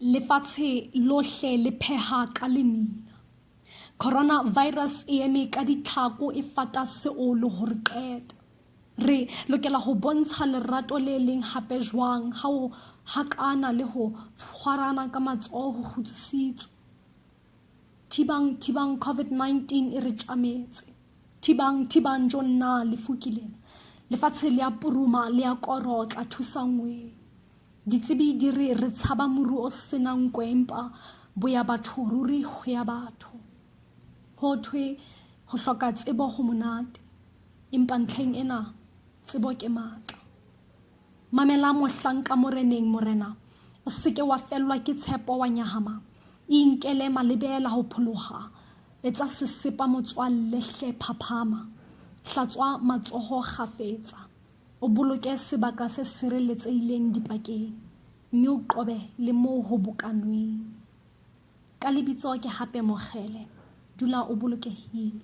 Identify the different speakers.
Speaker 1: lefatshe lohle le pheha ka lemina. Coronavirus e eme ka ditlhako e fata seolo hore qete. Re lokela ho bontsha lerato le leng hape jwang ha o hakana le ho tshwarana ka matsoho ho kgutsitsitswe. Thibang COVID-19 e re tjametse. Thibang jonna lefu ke lena. Lefatshe le a puruma le a korotla thusangwe. Ditsebi di re tshaba moruo o senang kwempa boya batho ruri ho ya batho. Ho thwe ho hloka tsebo ho monate. Empa ntlheng ena tsebo ke matla. Mamela mohlanka moreneng morena. O seke wa fellwa ke tshepo wa nyahama. Inkele malebela ho pholoha. Etsa sesepa motswalle hle phaphama. Hlatswa matsoho kgafetsa. O boloke sebaka se sireletsehileng dipakeng. Mme o qobe le moo ho bokanweng. Ka lebitso ke hape mokgele. Dula o bolokehile.